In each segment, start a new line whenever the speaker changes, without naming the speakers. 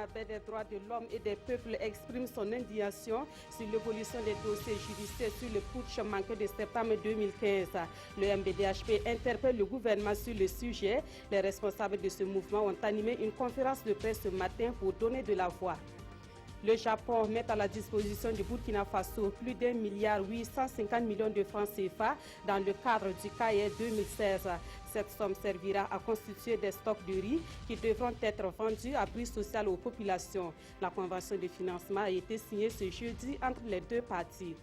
burkinabé des droits de l'homme et des peuples exprime son indignation sur l'évolution des dossiers judiciaires sur le putsch manqué de septembre 2015. Le MBDHP interpelle le gouvernement sur le sujet. Les responsables de ce mouvement ont animé une conférence de presse ce matin pour donner de la voix. Le Japon met à la disposition du Burkina Faso plus d'1,850 milliard de francs CFA dans le cadre du CAE 2016. Cette somme servira à constituer des stocks de riz qui devront être vendus à prix social aux populations. La convention de financement a été signée ce jeudi entre les deux parties.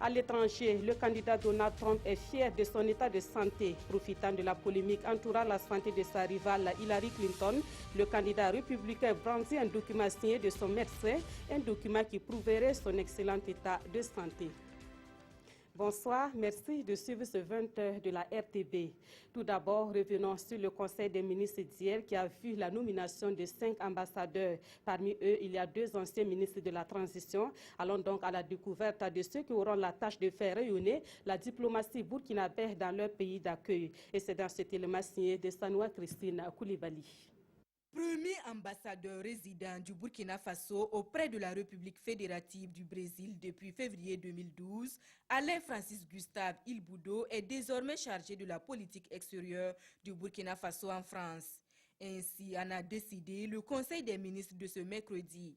À l'étranger, le candidat Donald Trump est fier de son état de santé. Profitant de la polémique entourant la santé de sa rivale Hillary Clinton, le candidat républicain brandit un document signé de son médecin, un document qui prouverait son excellent état de santé. Bonsoir, merci de suivre ce 20h de la RTB. Tout d'abord, revenons sur le Conseil des ministres d'hier qui a vu la nomination de 5 ambassadeurs. Parmi eux, il y a 2 anciens ministres de la transition. Allons donc à la découverte de ceux qui auront la tâche de faire rayonner la diplomatie burkinabé dans leur pays d'accueil. Et c'est dans cet élément signé de Sanoua Christine Koulibaly.
Premier ambassadeur résident du Burkina Faso auprès de la République fédérative du Brésil depuis février 2012, Alain Francis Gustave Ilboudo est désormais chargé de la politique extérieure du Burkina Faso en France. Ainsi en a décidé le Conseil des ministres de ce mercredi.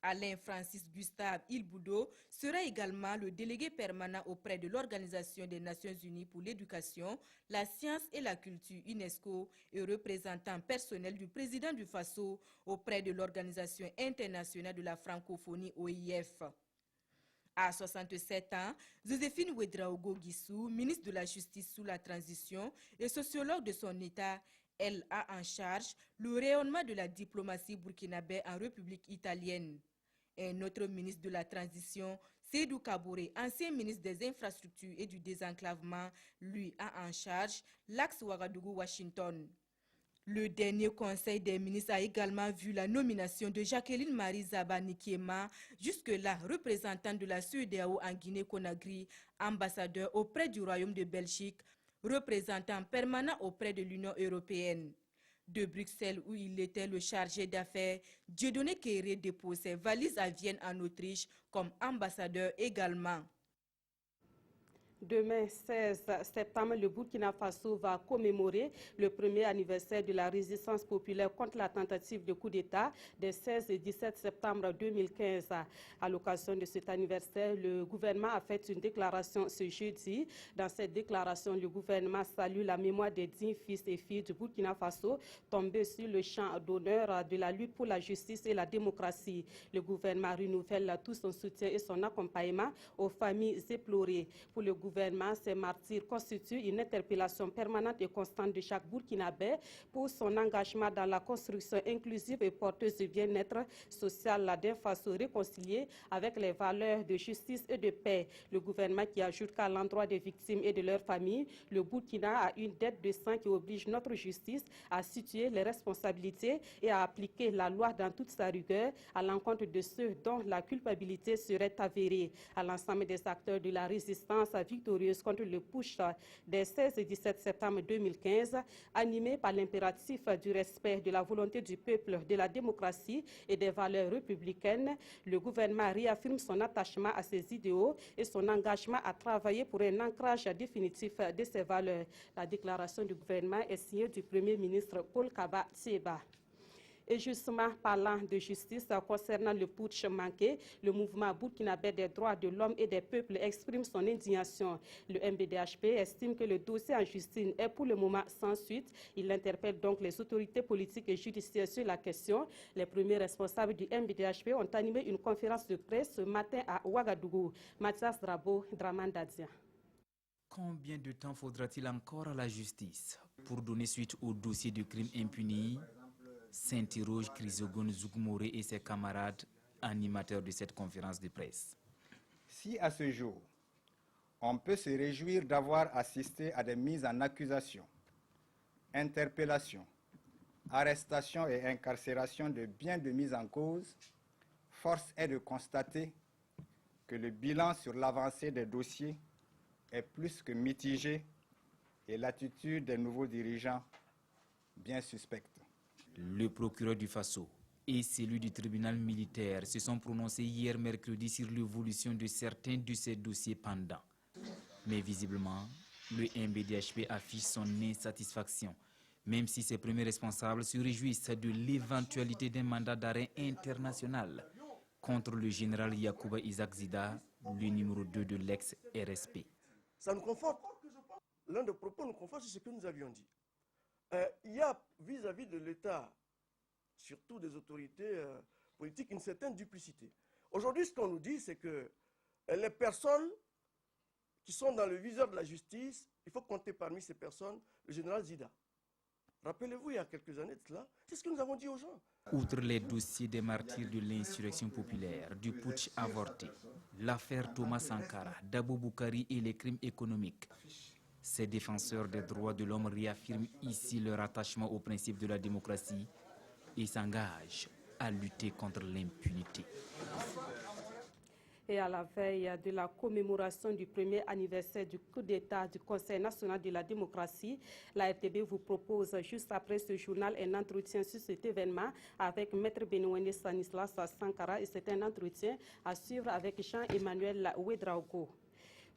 Alain Francis Gustave Ilboudo sera également le délégué permanent auprès de l'Organisation des Nations Unies pour l'éducation, la science et la culture UNESCO et représentant personnel du président du Faso auprès de l'Organisation internationale de la francophonie OIF. À 67 ans, Joséphine Ouédraogo Guissou, ministre de la Justice sous la transition et sociologue de son État, elle a en charge le rayonnement de la diplomatie burkinabé en République italienne. Un autre ministre de la Transition, Seydou Kabouré, ancien ministre des Infrastructures et du Désenclavement, lui a en charge l'axe Ouagadougou-Washington. Le dernier Conseil des ministres a également vu la nomination de Jacqueline Marie Zaba-Nikiema, jusque-là représentante de la CEDEAO en Guinée-Conakry, ambassadeur auprès du Royaume de Belgique, représentant permanent auprès de l'Union européenne. De Bruxelles, où il était le chargé d'affaires, Dieudonné Kéré dépose ses valises à Vienne en Autriche comme ambassadeur également.
Demain, 16 septembre, le Burkina Faso va commémorer le premier anniversaire de la résistance populaire contre la tentative de coup d'État des 16 et 17 septembre 2015. À l'occasion de cet anniversaire, le gouvernement a fait une déclaration ce jeudi. Dans cette déclaration, le gouvernement salue la mémoire des dignes fils et filles du Burkina Faso tombés sur le champ d'honneur de la lutte pour la justice et la démocratie. Le gouvernement renouvelle tout son soutien et son accompagnement aux familles éplorées. Pour le gouvernement, ces martyrs constituent une interpellation permanente et constante de chaque Burkinabé pour son engagement dans la construction inclusive et porteuse de bien-être social d'un Faso réconcilié avec les valeurs de justice et de paix. Le gouvernement qui ajoute qu'à l'endroit des victimes et de leurs familles, le Burkina a une dette de sang qui oblige notre justice à situer les responsabilités et à appliquer la loi dans toute sa rigueur à l'encontre de ceux dont la culpabilité serait avérée. À l'ensemble des acteurs de la résistance victorieuse contre le putsch des 16 et 17 septembre 2015, animé par l'impératif du respect de la volonté du peuple, de la démocratie et des valeurs républicaines, le gouvernement réaffirme son attachement à ces idéaux et son engagement à travailler pour un ancrage définitif de ces valeurs. La déclaration du gouvernement est signée du Premier ministre Paul Kaba Tseba. Et justement, parlant de justice concernant le putsch manqué, le mouvement burkinabé des droits de l'homme et des peuples exprime son indignation. Le MBDHP estime que le dossier en justice est pour le moment sans suite. Il interpelle donc les autorités politiques et judiciaires sur la question. Les premiers responsables du MBDHP ont animé une conférence de presse ce matin à Ouagadougou. Mathias Drabo, Draman Dadia.
Combien de temps faudra-t-il encore à la justice pour donner suite au dossier de crimes impunis? S'interroge Chrysogones Zougmouré et ses camarades animateurs de cette conférence de presse.
Si à ce jour, on peut se réjouir d'avoir assisté à des mises en accusation, interpellations, arrestations et incarcérations de bien de mises en cause, force est de constater que le bilan sur l'avancée des dossiers est plus que mitigé et l'attitude des nouveaux dirigeants bien suspecte.
Le procureur du Faso, et celui du tribunal militaire se sont prononcés hier mercredi sur l'évolution de certains de ces dossiers pendants. Mais visiblement, le MBDHP affiche son insatisfaction, même si ses premiers responsables se réjouissent de l'éventualité d'un mandat d'arrêt international contre le général Yacouba Isaac Zida, le numéro 2 de l'ex-RSP.
Ça nous conforte. L'un des propos nous conforte sur ce que nous avions dit. Il y a vis-à-vis de l'État, surtout des autorités politiques, une certaine duplicité. Aujourd'hui, ce qu'on nous dit, c'est que les personnes qui sont dans le viseur de la justice, il faut compter parmi ces personnes le général Zida. Rappelez-vous, il y a quelques années de cela, c'est ce que nous avons dit aux gens.
Outre les dossiers des martyrs de l'insurrection populaire, du putsch avorté, l'affaire Thomas Sankara, Dabo Boukari et les crimes économiques, ces défenseurs des droits de l'homme réaffirment ici leur attachement au principe de la démocratie et s'engagent à lutter contre l'impunité.
Et à la veille de la commémoration du premier anniversaire du coup d'État du Conseil national de la démocratie, la RTB vous propose juste après ce journal un entretien sur cet événement avec Maître Benouene Stanislas Sankara et c'est un entretien à suivre avec Jean-Emmanuel Ouedraogo.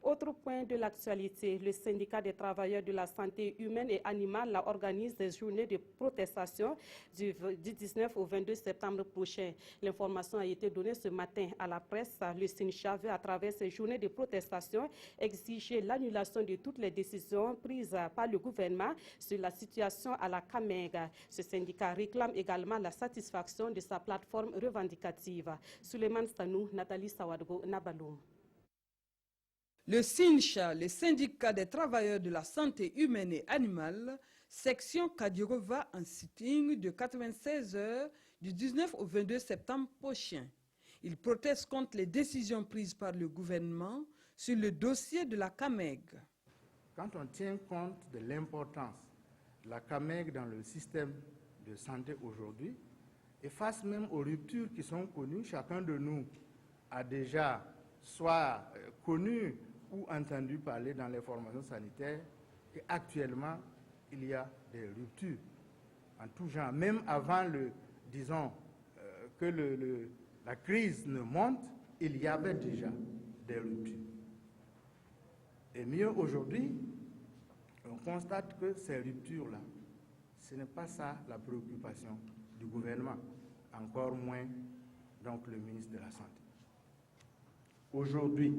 Autre point de l'actualité, le syndicat des travailleurs de la santé humaine et animale organise des journées de protestation du 19 au 22 septembre prochain. L'information a été donnée ce matin à la presse. Le SYNCHA veut, à travers ces journées de protestation, exiger l'annulation de toutes les décisions prises par le gouvernement sur la situation à la CAMEG. Ce syndicat réclame également la satisfaction de sa plateforme revendicative. Souleymane Stanou, Nathalie Sawadgo, Nabaloum.
Le SYNCHA, le syndicat des travailleurs de la santé humaine et animale, section Kadiro, va en sitting de 96 heures du 19 au 22 septembre prochain. Il proteste contre les décisions prises par le gouvernement sur le dossier de la CAMEG.
Quand on tient compte de l'importance de la CAMEG dans le système de santé aujourd'hui, et face même aux ruptures qui sont connues, chacun de nous a déjà soit connu ou entendu parler dans les formations sanitaires, et actuellement, il y a des ruptures en tout genre. Même avant, que la crise ne monte, il y avait déjà des ruptures. Et mieux aujourd'hui, on constate que ces ruptures-là, ce n'est pas ça la préoccupation du gouvernement, encore moins donc le ministre de la Santé. Aujourd'hui,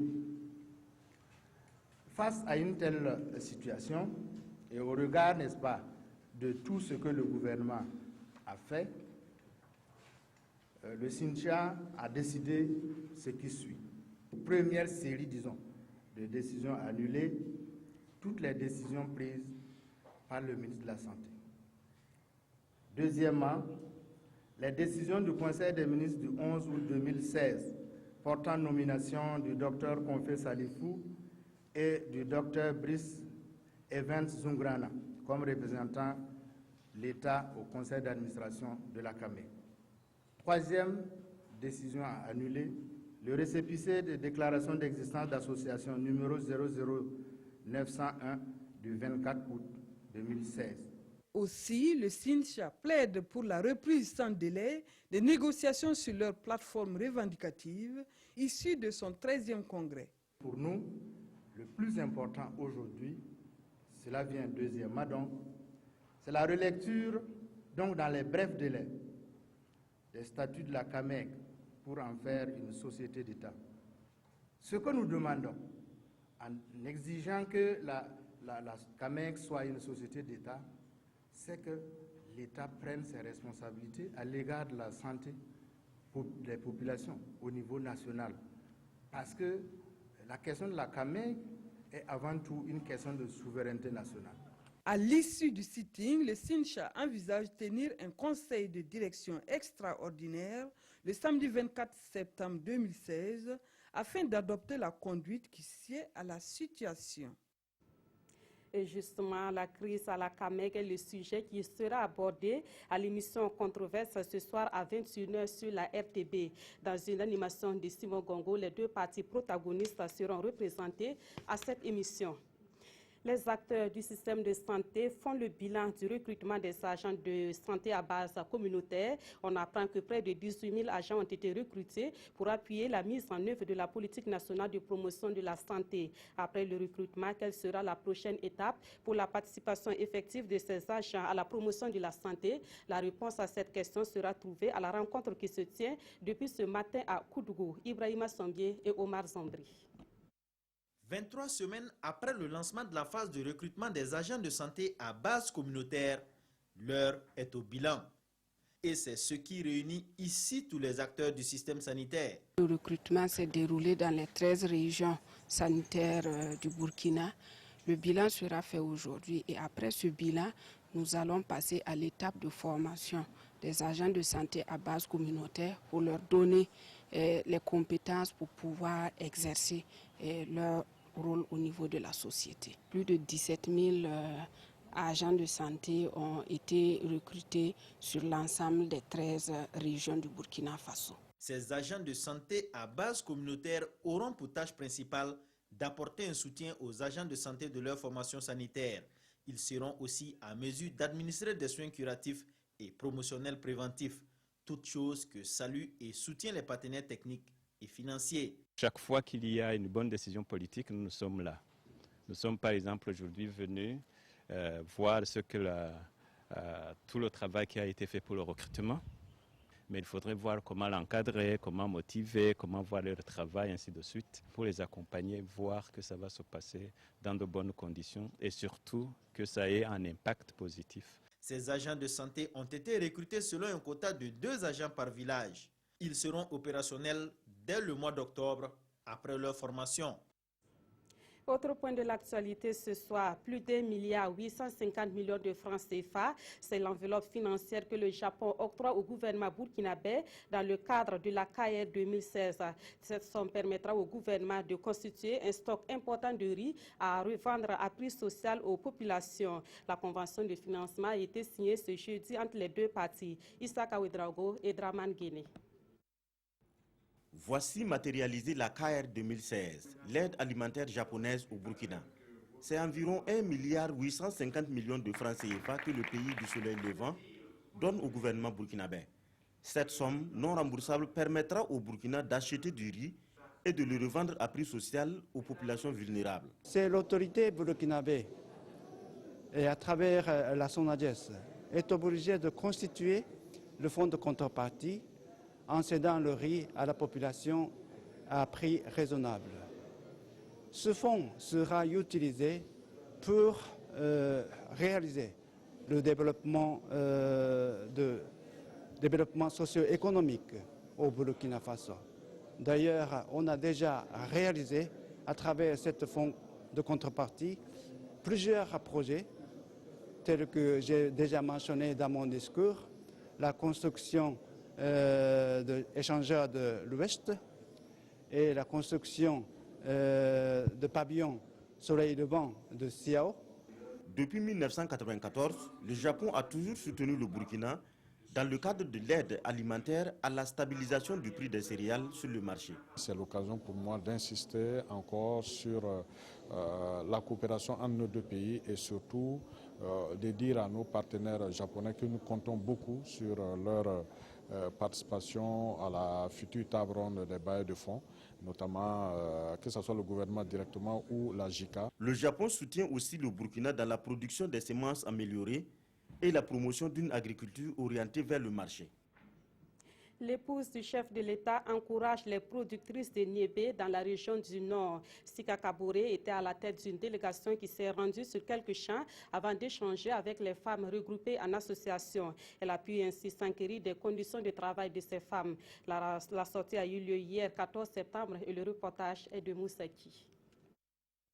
face à une telle situation, et au regard, n'est-ce pas, de tout ce que le gouvernement a fait, le SYNCHA a décidé ce qui suit. Première série, disons, de décisions annulées, toutes les décisions prises par le ministre de la Santé. Deuxièmement, les décisions du Conseil des ministres du 11 août 2016 portant nomination du Dr Confé Salifou et du Dr Brice Evans Zungrana comme représentant l'État au conseil d'administration de la CAMEG. Troisième décision à annuler, le récépissé de déclaration d'existence d'association numéro 00901 du 24 août 2016.
Aussi, le SYNCHA plaide pour la reprise sans délai des négociations sur leur plateforme revendicative issue de son 13e congrès.
Pour nous, le plus important aujourd'hui, cela vient deuxièmement donc, c'est la relecture donc dans les brefs délais des statuts de la CAMEG pour en faire une société d'État. Ce que nous demandons, en exigeant que la CAMEG soit une société d'État, c'est que l'État prenne ses responsabilités à l'égard de la santé des populations au niveau national. Parce que la question de la CAMEG est avant tout une question de souveraineté nationale.
À l'issue du sitting, le SYNCHA envisage tenir un conseil de direction extraordinaire le samedi 24 septembre 2016 afin d'adopter la conduite qui sied à la situation.
Et justement, la crise à la CAMEG est le sujet qui sera abordé à l'émission Controverse ce soir à 21h sur la RTB. Dans une animation de Simon Gongo, les deux parties protagonistes seront représentées à cette émission. Les acteurs du système de santé font le bilan du recrutement des agents de santé à base communautaire. On apprend que près de 18 000 agents ont été recrutés pour appuyer la mise en œuvre de la politique nationale de promotion de la santé. Après le recrutement, quelle sera la prochaine étape pour la participation effective de ces agents à la promotion de la santé? La réponse à cette question sera trouvée à la rencontre qui se tient depuis ce matin à Koudougou. Ibrahima Sombier et Omar Zambri.
23 semaines après le lancement de la phase de recrutement des agents de santé à base communautaire, l'heure est au bilan. Et c'est ce qui réunit ici tous les acteurs du système sanitaire.
Le recrutement s'est déroulé dans les 13 régions sanitaires du Burkina. Le bilan sera fait aujourd'hui et après ce bilan, nous allons passer à l'étape de formation des agents de santé à base communautaire pour leur donner les compétences pour pouvoir exercer leur rôle au niveau de la société. Plus de 17 000 agents de santé ont été recrutés sur l'ensemble des 13 régions du Burkina Faso.
Ces agents de santé à base communautaire auront pour tâche principale d'apporter un soutien aux agents de santé de leur formation sanitaire. Ils seront aussi à mesure d'administrer des soins curatifs et promotionnels préventifs, toutes choses que saluent et soutiennent les partenaires techniques et financiers.
Chaque fois qu'il y a une bonne décision politique, nous sommes là. Nous sommes par exemple aujourd'hui venus voir tout le travail qui a été fait pour le recrutement. Mais il faudrait voir comment l'encadrer, comment motiver, comment voir leur travail, ainsi de suite, pour les accompagner, voir que ça va se passer dans de bonnes conditions et surtout que ça ait un impact positif.
Ces agents de santé ont été recrutés selon un quota de 2 agents par village. Ils seront opérationnels dès le mois d'octobre, après leur formation.
Autre point de l'actualité ce soir, plus d'1,850 milliard de francs CFA. C'est l'enveloppe financière que le Japon octroie au gouvernement burkinabé dans le cadre de la KR 2016. Cette somme permettra au gouvernement de constituer un stock important de riz à revendre à prix social aux populations. La convention de financement a été signée ce jeudi entre les deux parties, Issaka Ouedraogo et Draman Guéné.
Voici matérialisée la KR 2016, l'aide alimentaire japonaise au Burkina. C'est environ 1,850 milliard de francs CFA que le pays du soleil levant donne au gouvernement burkinabé. Cette somme non remboursable permettra au Burkina d'acheter du riz et de le revendre à prix social aux populations vulnérables.
C'est l'autorité burkinabé et à travers la SONAGES est obligée de constituer le fonds de contrepartie en cédant le riz à la population à prix raisonnable. Ce fonds sera utilisé pour réaliser le développement socio-économique au Burkina Faso. D'ailleurs, on a déjà réalisé à travers ce fonds de contrepartie plusieurs projets tels que j'ai déjà mentionné dans mon discours, la construction d'échangeurs de l'Ouest et la construction de pavillons soleil levant de Siao.
Depuis 1994, le Japon a toujours soutenu le Burkina dans le cadre de l'aide alimentaire à la stabilisation du prix des céréales sur le marché.
C'est l'occasion pour moi d'insister encore sur la coopération entre nos deux pays et surtout de dire à nos partenaires japonais que nous comptons beaucoup sur leur participation à la future table ronde des bailleurs de fonds, notamment que ce soit le gouvernement directement ou la JICA.
Le Japon soutient aussi le Burkina dans la production des semences améliorées et la promotion d'une agriculture orientée vers le marché.
L'épouse du chef de l'État encourage les productrices de niébé dans la région du Nord. Sika Kabouré était à la tête d'une délégation qui s'est rendue sur quelques champs avant d'échanger avec les femmes regroupées en association. Elle a pu ainsi s'enquérir des conditions de travail de ces femmes. La sortie a eu lieu hier 14 septembre et le reportage est de Moussaki.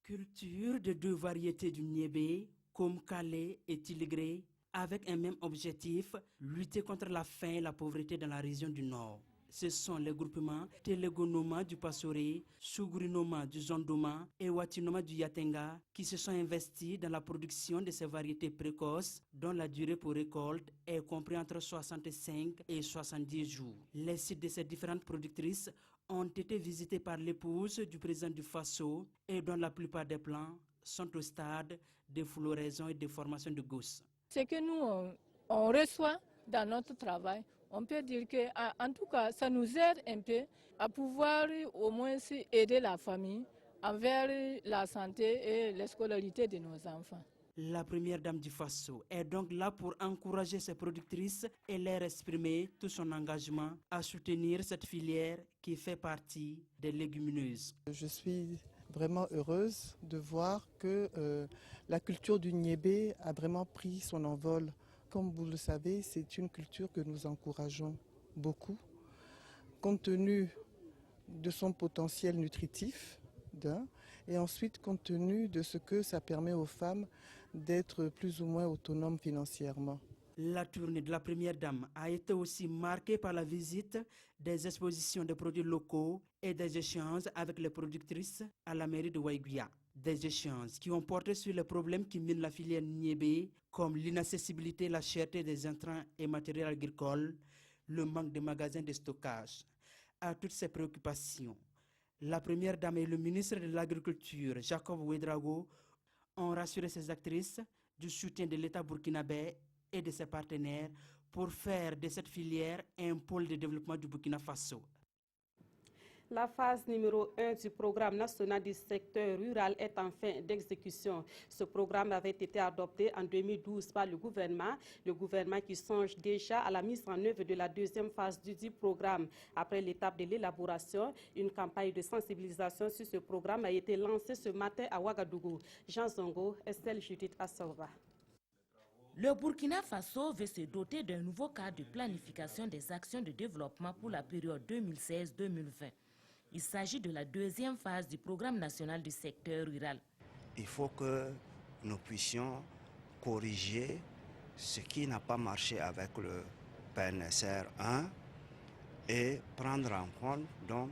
Culture de 2 variétés du niébé, comme Calais et Tiligré, avec un même objectif, lutter contre la faim et la pauvreté dans la région du Nord. Ce sont les groupements Télégonoma du Passoré, Sougrinoma du Zondoma et Watinoma du Yatenga qui se sont investis dans la production de ces variétés précoces dont la durée pour récolte est comprise entre 65 et 70 jours. Les sites de ces différentes productrices ont été visités par l'épouse du président du Faso et dont la plupart des plans sont au stade de floraison et de formation de gousses.
Ce que nous, on reçoit dans notre travail, on peut dire que, en tout cas, ça nous aide un peu à pouvoir au moins aider la famille envers la santé et la scolarité de nos enfants.
La première dame du Faso est donc là pour encourager ses productrices et leur exprimer tout son engagement à soutenir cette filière qui fait partie des légumineuses.
Je suis vraiment heureuse de voir que la culture du niébé a vraiment pris son envol. Comme vous le savez, c'est une culture que nous encourageons beaucoup, compte tenu de son potentiel nutritif, et ensuite compte tenu de ce que ça permet aux femmes d'être plus ou moins autonomes financièrement.
La tournée de la première dame a été aussi marquée par la visite des expositions de produits locaux et des échanges avec les productrices à la mairie de Waiguia. Des échanges qui ont porté sur les problèmes qui minent la filière niébé, comme l'inaccessibilité et la cherté des intrants et matériels agricoles, le manque de magasins de stockage. À toutes ces préoccupations, la première dame et le ministre de l'Agriculture, Jacob Ouédraogo, ont rassuré ces actrices du soutien de l'État burkinabé et de ses partenaires pour faire de cette filière un pôle de développement du Burkina Faso.
La phase numéro 1 du programme national du secteur rural est en fin d'exécution. Ce programme avait été adopté en 2012 par le gouvernement qui songe déjà à la mise en œuvre de la deuxième phase du dit programme. Après l'étape de l'élaboration, une campagne de sensibilisation sur ce programme a été lancée ce matin à Ouagadougou. Jean Zongo, Estelle Judith Assorba.
Le Burkina Faso veut se doter d'un nouveau cadre de planification des actions de développement pour la période 2016-2020. Il s'agit de la deuxième phase du programme national du secteur rural.
Il faut que nous puissions corriger ce qui n'a pas marché avec le PNSR 1 et prendre en compte donc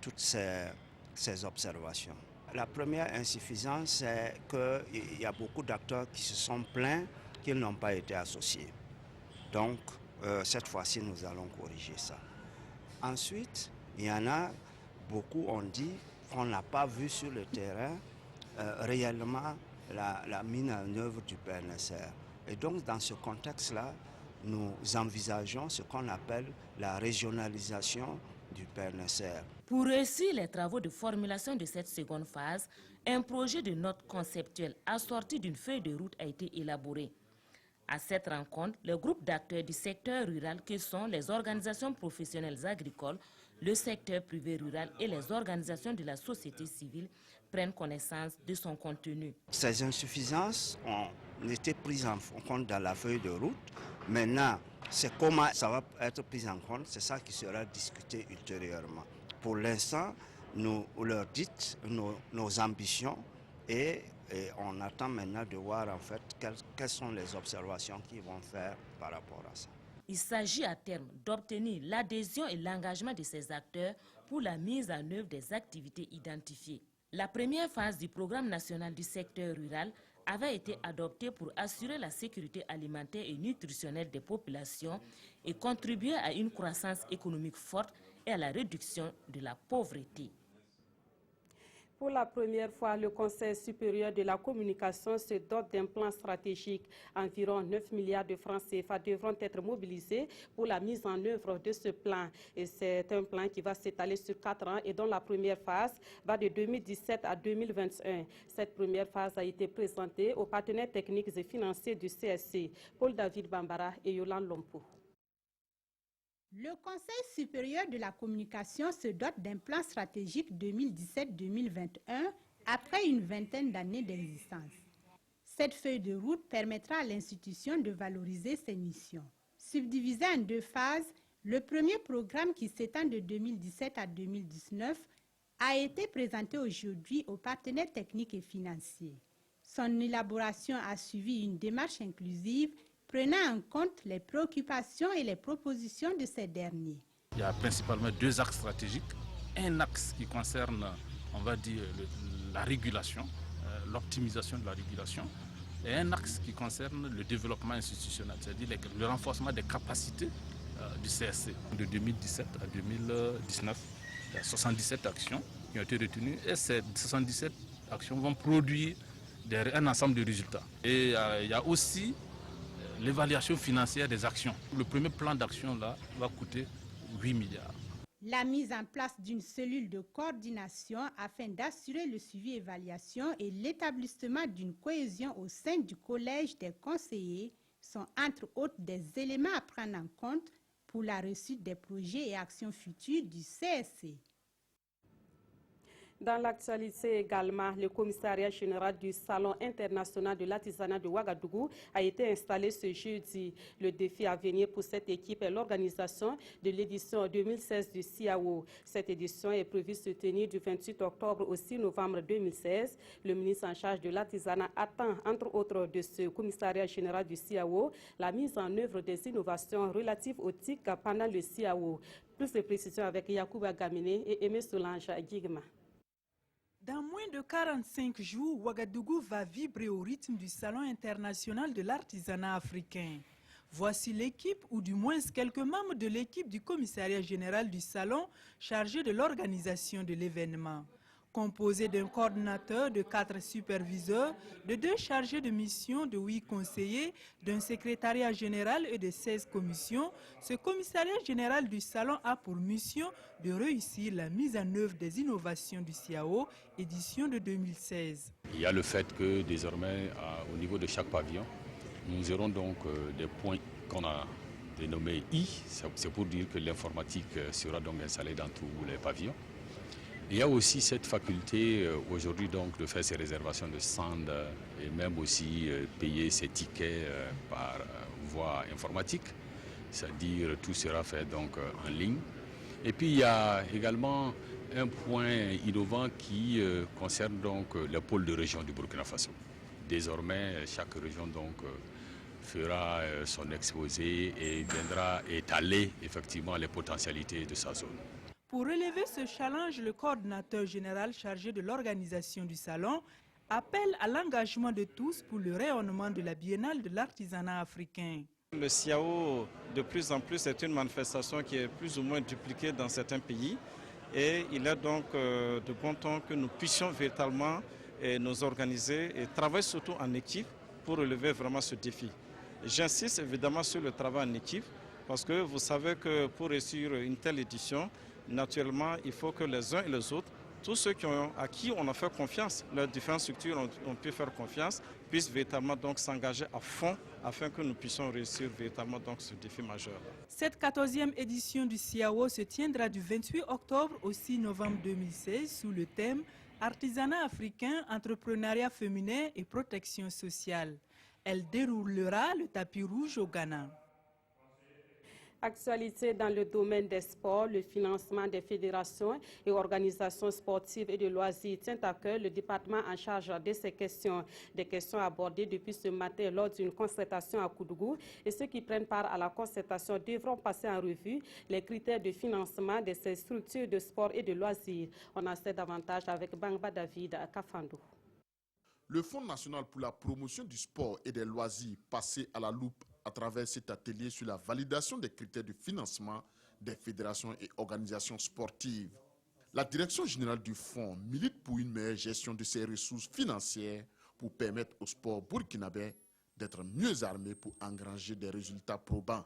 toutes ces observations. La première insuffisance, c'est qu'il y a beaucoup d'acteurs qui se sont plaints qu'ils n'ont pas été associés. Donc, cette fois-ci, nous allons corriger ça. Ensuite, il y en a beaucoup ont dit qu'on n'a pas vu sur le terrain réellement la mise en œuvre du PNSR. Et donc, dans ce contexte-là, nous envisageons ce qu'on appelle la régionalisation du PNSR.
Pour réussir les travaux de formulation de cette seconde phase, un projet de note conceptuelle assorti d'une feuille de route a été élaboré. À cette rencontre, le groupe d'acteurs du secteur rural que sont les organisations professionnelles agricoles, le secteur privé rural et les organisations de la société civile prennent connaissance de son contenu.
Ces insuffisances ont été prises en compte dans la feuille de route. Maintenant, c'est comment ça va être pris en compte, c'est ça qui sera discuté ultérieurement. Pour l'instant, nous leur dites nos ambitions et on attend maintenant de voir en fait quelles sont les observations qu'ils vont faire par rapport à ça.
Il s'agit à terme d'obtenir l'adhésion et l'engagement de ces acteurs pour la mise en œuvre des activités identifiées. La première phase du programme national du secteur rural avait été adoptée pour assurer la sécurité alimentaire et nutritionnelle des populations et contribuer à une croissance économique forte et à la réduction de la pauvreté.
Pour la première fois, le Conseil supérieur de la communication se dote d'un plan stratégique. Environ 9 milliards de francs CFA devront être mobilisés pour la mise en œuvre de ce plan. Et c'est un plan qui va s'étaler sur 4 ans et dont la première phase va de 2017 à 2021. Cette première phase a été présentée aux partenaires techniques et financiers du CSC, Paul-David Bambara et Yolande Lompo.
Le Conseil supérieur de la communication se dote d'un plan stratégique 2017-2021 après une vingtaine d'années d'existence. Cette feuille de route permettra à l'institution de valoriser ses missions. Subdivisé en 2 phases, le premier programme qui s'étend de 2017 à 2019 a été présenté aujourd'hui aux partenaires techniques et financiers. Son élaboration a suivi une démarche inclusive prenant en compte les préoccupations et les propositions de ces derniers.
Il y a principalement 2 axes stratégiques. Un axe qui concerne, on va dire, la régulation, l'optimisation de la régulation, et un axe qui concerne le développement institutionnel, c'est-à-dire le renforcement des capacités du CSC. De 2017 à 2019, il y a 77 actions qui ont été retenues, et ces 77 actions vont produire un ensemble de résultats. Et il y a aussi l'évaluation financière des actions. Le premier plan d'action là va coûter 8 milliards.
La mise en place d'une cellule de coordination afin d'assurer le suivi et évaluation et l'établissement d'une cohésion au sein du collège des conseillers sont entre autres des éléments à prendre en compte pour la réussite des projets et actions futures du CSC.
Dans l'actualité également, le commissariat général du Salon international de l'artisanat de Ouagadougou a été installé ce jeudi. Le défi à venir pour cette équipe est l'organisation de l'édition 2016 du CIAO. Cette édition est prévue se tenir du 28 octobre au 6 novembre 2016. Le ministre en charge de l'artisanat attend, entre autres, de ce commissariat général du CIAO la mise en œuvre des innovations relatives aux TIC pendant le CIAO. Plus de précisions avec Yacouba Gamine et Aimé Solange Guigma.
Dans moins de 45 jours, Ouagadougou va vibrer au rythme du Salon international de l'artisanat africain. Voici l'équipe, ou du moins quelques membres de l'équipe du commissariat général du Salon chargé de l'organisation de l'événement. Composé d'un coordinateur, de 4 superviseurs, de 2 chargés de mission, de 8 conseillers, d'un secrétariat général et de 16 commissions, ce commissariat général du Salon a pour mission de réussir la mise en œuvre des innovations du CIAO, édition de 2016.
Il y a le fait que désormais, au niveau de chaque pavillon, nous aurons donc des points qu'on a dénommés I, c'est pour dire que l'informatique sera donc installée dans tous les pavillons. Il y a aussi cette faculté aujourd'hui donc de faire ses réservations de stand et même aussi payer ses tickets par voie informatique, c'est-à-dire tout sera fait donc en ligne. Et puis il y a également un point innovant qui concerne donc le pôle de région du Burkina Faso. Désormais, chaque région donc fera son exposé et viendra étaler effectivement les potentialités de sa zone.
Pour relever ce challenge, le coordinateur général chargé de l'organisation du salon appelle à l'engagement de tous pour le rayonnement de la Biennale de l'artisanat africain.
Le CIAO, de plus en plus, est une manifestation qui est plus ou moins dupliquée dans certains pays. Et il est donc de bon temps que nous puissions véritablement nous organiser et travailler surtout en équipe pour relever vraiment ce défi. J'insiste évidemment sur le travail en équipe parce que vous savez que pour réussir une telle édition, naturellement, il faut que les uns et les autres, tous ceux à qui on a fait confiance, leurs différentes structures ont pu faire confiance, puissent véritablement donc s'engager à fond afin que nous puissions réussir véritablement donc ce défi majeur.
Cette 14e édition du CIAO se tiendra du 28 octobre au 6 novembre 2016 sous le thème Artisanat africain, entrepreneuriat féminin et protection sociale. Elle déroulera le tapis rouge au Ghana.
Actualité dans le domaine des sports, le financement des fédérations et organisations sportives et de loisirs tient à cœur le département en charge de ces questions. Des questions abordées depuis ce matin lors d'une concertation à Koudougou et ceux qui prennent part à la concertation devront passer en revue les critères de financement de ces structures de sport et de loisirs. On en sait davantage avec Bangba David à Kafando.
Le Fonds national pour la promotion du sport et des loisirs passé à la loupe à travers cet atelier sur la validation des critères de financement des fédérations et organisations sportives. La direction générale du Fonds milite pour une meilleure gestion de ses ressources financières pour permettre au sport burkinabé d'être mieux armé pour engranger des résultats probants.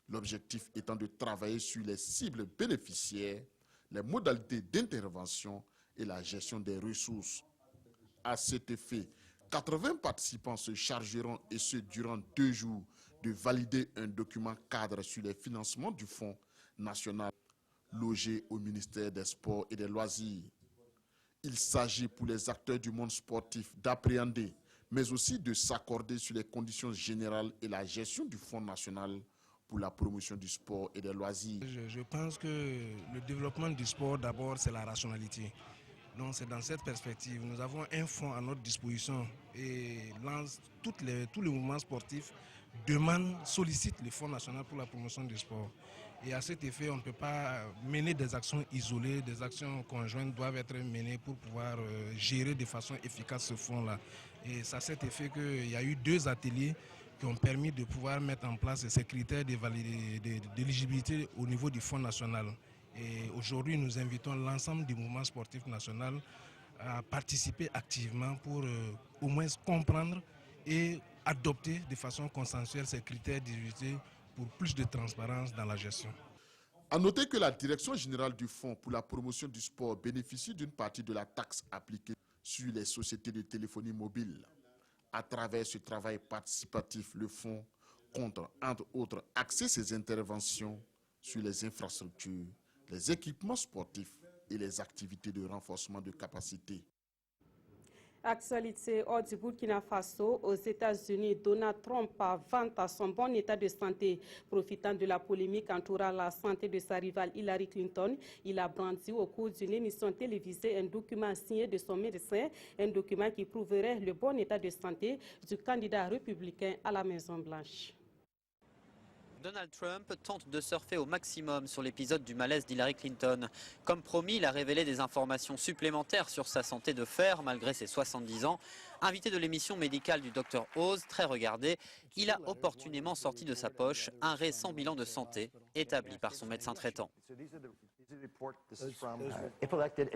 L'objectif étant de travailler sur les cibles bénéficiaires, les modalités d'intervention et la gestion des ressources. À cet effet, 80 participants se chargeront, et ce durant 2 jours, de valider un document cadre sur les financements du Fonds national logé au ministère des Sports et des Loisirs. Il s'agit pour les acteurs du monde sportif d'appréhender, mais aussi de s'accorder sur les conditions générales et la gestion du Fonds national pour la promotion du sport et des loisirs.
Je pense que le développement du sport, d'abord, c'est la rationalité. Donc c'est dans cette perspective, nous avons un fonds à notre disposition et tous les mouvements sportifs sollicitent le Fonds national pour la promotion du sport. Et à cet effet, on ne peut pas mener des actions isolées, des actions conjointes doivent être menées pour pouvoir gérer de façon efficace ce fonds-là. Et c'est à cet effet qu'il y a eu 2 ateliers qui ont permis de pouvoir mettre en place ces critères d'éligibilité au niveau du Fonds national. Et aujourd'hui, nous invitons l'ensemble du mouvement sportif national à participer activement pour au moins comprendre et adopter de façon consensuelle ces critères d'éligibilité pour plus de transparence dans la gestion.
À noter que la Direction générale du Fonds pour la promotion du sport bénéficie d'une partie de la taxe appliquée sur les sociétés de téléphonie mobile. À travers ce travail participatif, le Fonds compte, entre autres, axer ses interventions sur les infrastructures, les équipements sportifs et les activités de renforcement de capacité.
Actualité hors du Burkina Faso, aux États-Unis, Donald Trump vante son bon état de santé. Profitant de la polémique entourant la santé de sa rivale Hillary Clinton, il a brandi au cours d'une émission télévisée un document signé de son médecin, un document qui prouverait le bon état de santé du candidat républicain à la Maison-Blanche.
Donald Trump tente de surfer au maximum sur l'épisode du malaise d'Hillary Clinton. Comme promis, il a révélé des informations supplémentaires sur sa santé de fer malgré ses 70 ans. Invité de l'émission médicale du Dr Oz, très regardé, il a opportunément sorti de sa poche un récent bilan de santé établi par son médecin traitant.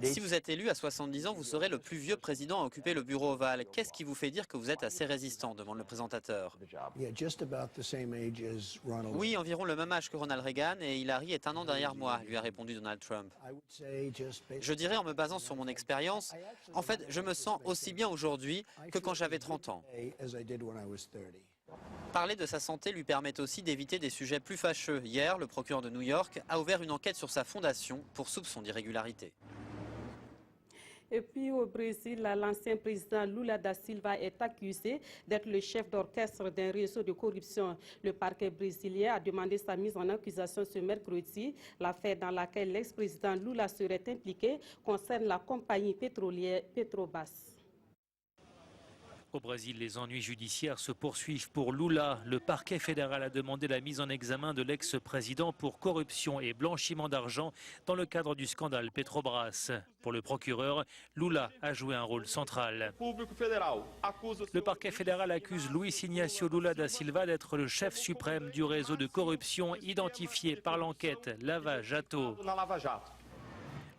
Si vous êtes élu à 70 ans, vous serez le plus vieux président à occuper le bureau ovale. Qu'est-ce qui vous fait dire que vous êtes assez résistant, demande le présentateur. Oui, environ le même âge que Ronald Reagan et Hillary est 1 an derrière moi, lui a répondu Donald Trump. Je dirais en me basant sur mon expérience, en fait, je me sens aussi bien aujourd'hui que quand j'avais 30 ans. Parler de sa santé lui permet aussi d'éviter des sujets plus fâcheux. Hier, le procureur de New York a ouvert une enquête sur sa fondation pour soupçon d'irrégularité.
Et puis au Brésil, l'ancien président Lula da Silva est accusé d'être le chef d'orchestre d'un réseau de corruption. Le parquet brésilien a demandé sa mise en accusation ce mercredi. L'affaire dans laquelle l'ex-président Lula serait impliqué concerne la compagnie pétrolière Petrobras.
Au Brésil, les ennuis judiciaires se poursuivent pour Lula. Le parquet fédéral a demandé la mise en examen de l'ex-président pour corruption et blanchiment d'argent dans le cadre du scandale Petrobras. Pour le procureur, Lula a joué un rôle central. Le parquet fédéral accuse Luiz Inácio Lula da Silva d'être le chef suprême du réseau de corruption identifié par l'enquête Lava Jato.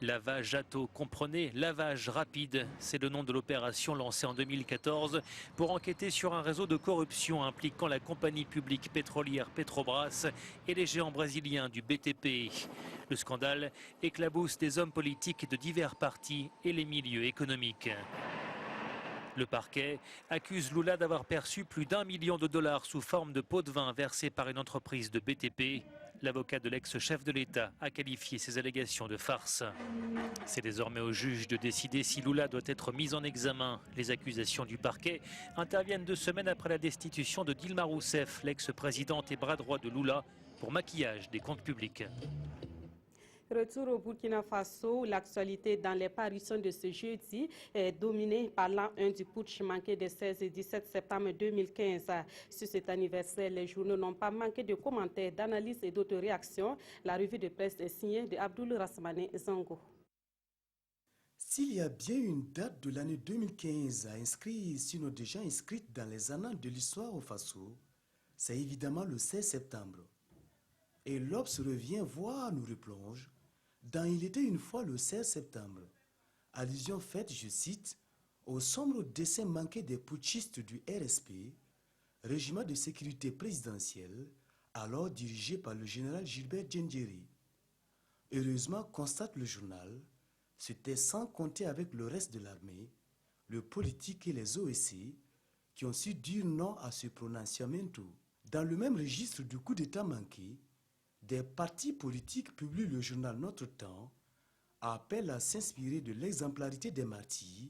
Lava Jato, comprenez, lavage rapide, c'est le nom de l'opération lancée en 2014 pour enquêter sur un réseau de corruption impliquant la compagnie publique pétrolière Petrobras et les géants brésiliens du BTP. Le scandale éclabousse des hommes politiques de divers partis et les milieux économiques. Le parquet accuse Lula d'avoir perçu plus d'1 million de dollars sous forme de pots de vin versés par une entreprise de BTP. L'avocat de l'ex-chef de l'État a qualifié ces allégations de farce. C'est désormais au juge de décider si Lula doit être mis en examen. Les accusations du parquet interviennent 2 semaines après la destitution de Dilma Rousseff, l'ex-présidente et bras droit de Lula, pour maquillage des comptes publics.
Retour au Burkina Faso, l'actualité dans les parutions de ce jeudi est dominée par l'an 1 du putsch manqué des 16 et 17 septembre 2015. Sur cet anniversaire, les journaux n'ont pas manqué de commentaires, d'analyses et d'autres réactions. La revue de presse est signée de Abdoul Rasmane Zango.
S'il y a bien une date de l'année 2015 à inscrire, sinon déjà inscrite dans les annales de l'histoire au Faso, c'est évidemment le 16 septembre. Et l'Obs revient voir nous replonge dans Il était une fois le 16 septembre. Allusion faite, je cite, au sombre dessein manqué des putschistes du RSP, régiment de sécurité présidentielle, alors dirigé par le général Gilbert Diendéré. Heureusement, constate le journal, c'était sans compter avec le reste de l'armée, le politique et les OSC, qui ont su dire non à ce prononciamento. Dans le même registre du coup d'État manqué, des partis politiques publient le journal Notre Temps, appellent à s'inspirer de l'exemplarité des martyrs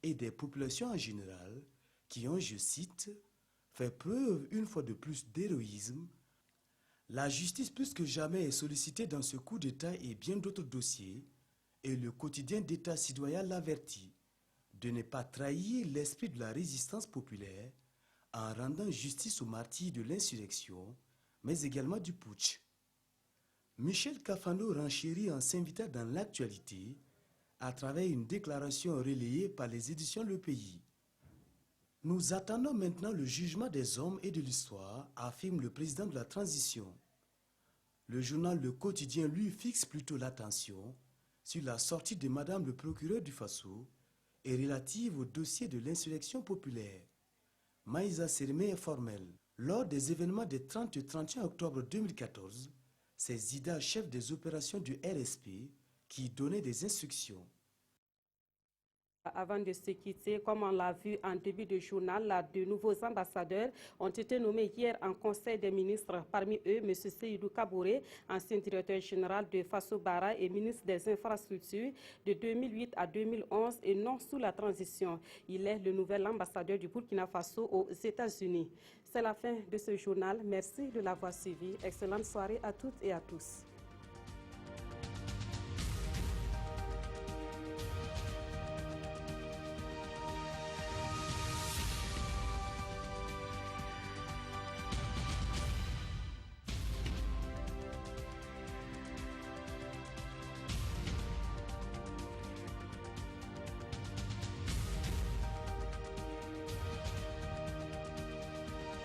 et des populations en général qui ont, je cite, fait preuve une fois de plus d'héroïsme. La justice plus que jamais est sollicitée dans ce coup d'État et bien d'autres dossiers, et le quotidien d'État citoyen l'avertit de ne pas trahir l'esprit de la résistance populaire en rendant justice aux martyrs de l'insurrection, mais également du putsch. Michel Kafando renchérit en s'invitant dans l'actualité à travers une déclaration relayée par les éditions Le Pays. Nous attendons maintenant le jugement des hommes et de l'histoire, affirme le président de la transition. Le journal Le Quotidien, lui, fixe plutôt l'attention sur la sortie de Madame le procureur du Faso est relative au dossier de l'insurrection populaire. Maïsa Sermé est formelle. Lors des événements des 30 et 31 octobre 2014, c'est Zida, chef des opérations du RSP, qui donnait des instructions.
Avant de se quitter, comme on l'a vu en début de journal, de nouveaux ambassadeurs ont été nommés hier en Conseil des ministres. Parmi eux, M. Seydou Kabouré, ancien directeur général de Faso Bara et ministre des Infrastructures de 2008 à 2011 et non sous la transition. Il est le nouvel ambassadeur du Burkina Faso aux États-Unis. C'est la fin de ce journal. Merci de l'avoir suivi. Excellente soirée à toutes et à tous.